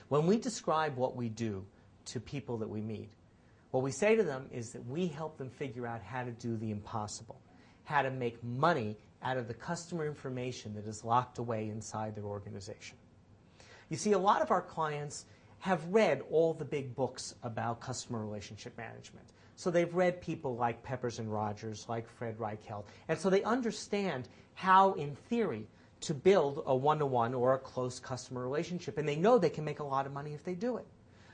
When we describe what we do to people that we meet, what we say to them is that we help them figure out how to do the impossible, how to make money out of the customer information that is locked away inside their organization. You see, a lot of our clients have read all the big books about customer relationship management. So they've read people like Peppers and Rogers, like Fred Reichheld, and so they understand how, in theory, to build a one-to-one or a close customer relationship, and they know they can make a lot of money if they do it.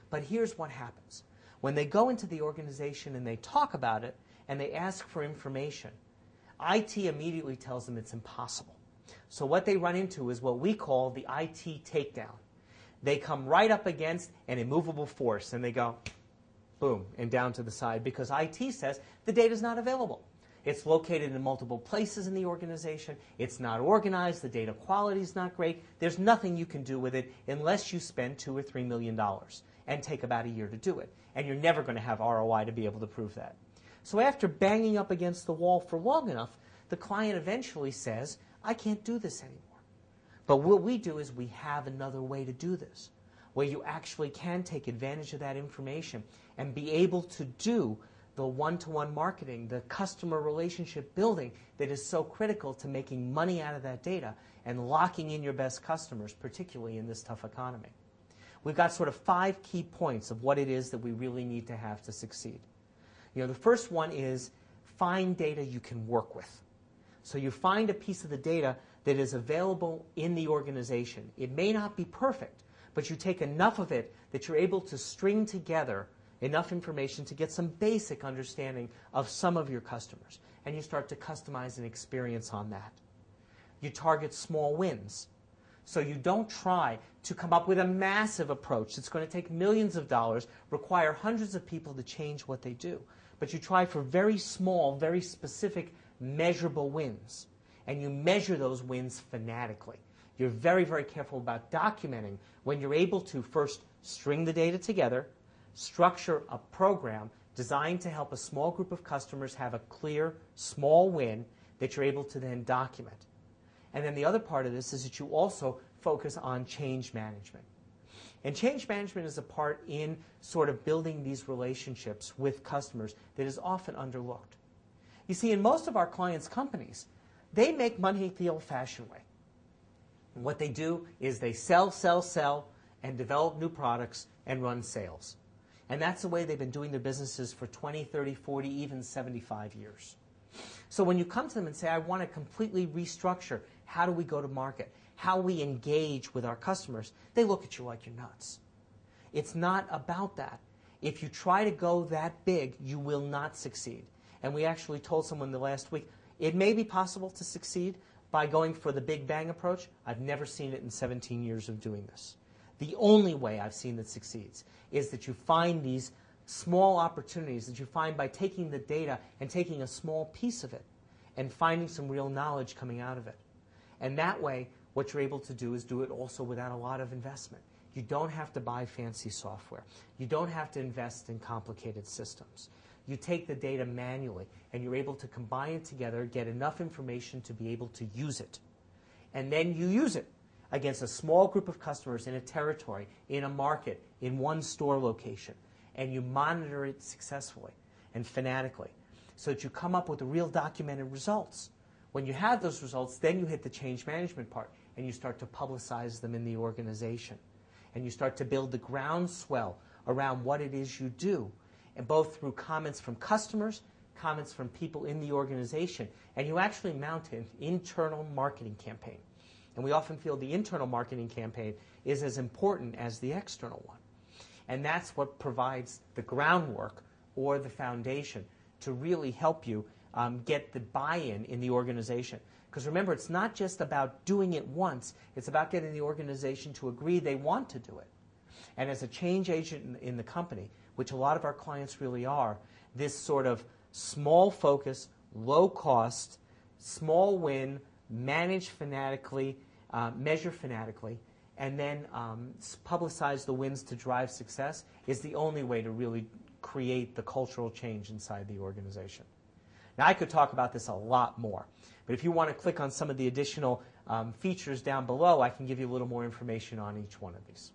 But here's what happens. When they go into the organization and they talk about it and they ask for information, IT immediately tells them it's impossible. So what they run into is what we call the IT takedown. They come right up against an immovable force and they go, boom, and down to the side because IT says the data is not available. It's located in multiple places in the organization. It's not organized. The data quality is not great. There's nothing you can do with it unless you spend $2 or $3 million and take about a year to do it. And you're never going to have ROI to be able to prove that. So after banging up against the wall for long enough, the client eventually says, I can't do this anymore. But what we do is we have another way to do this, where you actually can take advantage of that information and be able to do the one-to-one marketing, the customer relationship building that is so critical to making money out of that data and locking in your best customers, particularly in this tough economy. We've got sort of 5 key points of what it is that we really need to have to succeed. You know, the first one is find data you can work with. So you find a piece of the data that is available in the organization. It may not be perfect, but you take enough of it that you're able to string together enough information to get some basic understanding of some of your customers. And you start to customize an experience on that. You target small wins. So you don't try to come up with a massive approach that's going to take millions of dollars, require hundreds of people to change what they do. But you try for very small, very specific, measurable wins. And you measure those wins fanatically. You're very, very careful about documenting when you're able to first string the data together, structure a program designed to help a small group of customers have a clear, small win that you're able to then document. And then the other part of this is that you also focus on change management. And change management is a part in sort of building these relationships with customers that is often underlooked. You see, in most of our clients' companies, they make money the old-fashioned way. And what they do is they sell, sell, sell, and develop new products and run sales. And that's the way they've been doing their businesses for 20, 30, 40, even 75 years. So when you come to them and say, I want to completely restructure, how do we go to market? How we engage with our customers, they look at you like you're nuts. It's not about that. If you try to go that big, you will not succeed. And we actually told someone the last week, it may be possible to succeed by going for the big bang approach. I've never seen it in 17 years of doing this. The only way I've seen that succeeds is that you find these small opportunities that you find by taking the data and taking a small piece of it and finding some real knowledge coming out of it. And that way, what you're able to do is do it also without a lot of investment. You don't have to buy fancy software. You don't have to invest in complicated systems. You take the data manually, and you're able to combine it together, get enough information to be able to use it. And then you use it against a small group of customers in a territory, in a market, in one store location. And you monitor it successfully and fanatically so that you come up with the real documented results. When you have those results, then you hit the change management part, and you start to publicize them in the organization. And you start to build the groundswell around what it is you do, and both through comments from customers, comments from people in the organization, and you actually mount an internal marketing campaign. And we often feel the internal marketing campaign is as important as the external one. And that's what provides the groundwork or the foundation to really help you get the buy-in in the organization. Because remember, it's not just about doing it once. It's about getting the organization to agree they want to do it. And as a change agent in the company, which a lot of our clients really are, this sort of small focus, low cost, small win, manage fanatically, measure fanatically, and then publicize the wins to drive success is the only way to really create the cultural change inside the organization. Now, I could talk about this a lot more, but if you want to click on some of the additional features down below, I can give you a little more information on each one of these.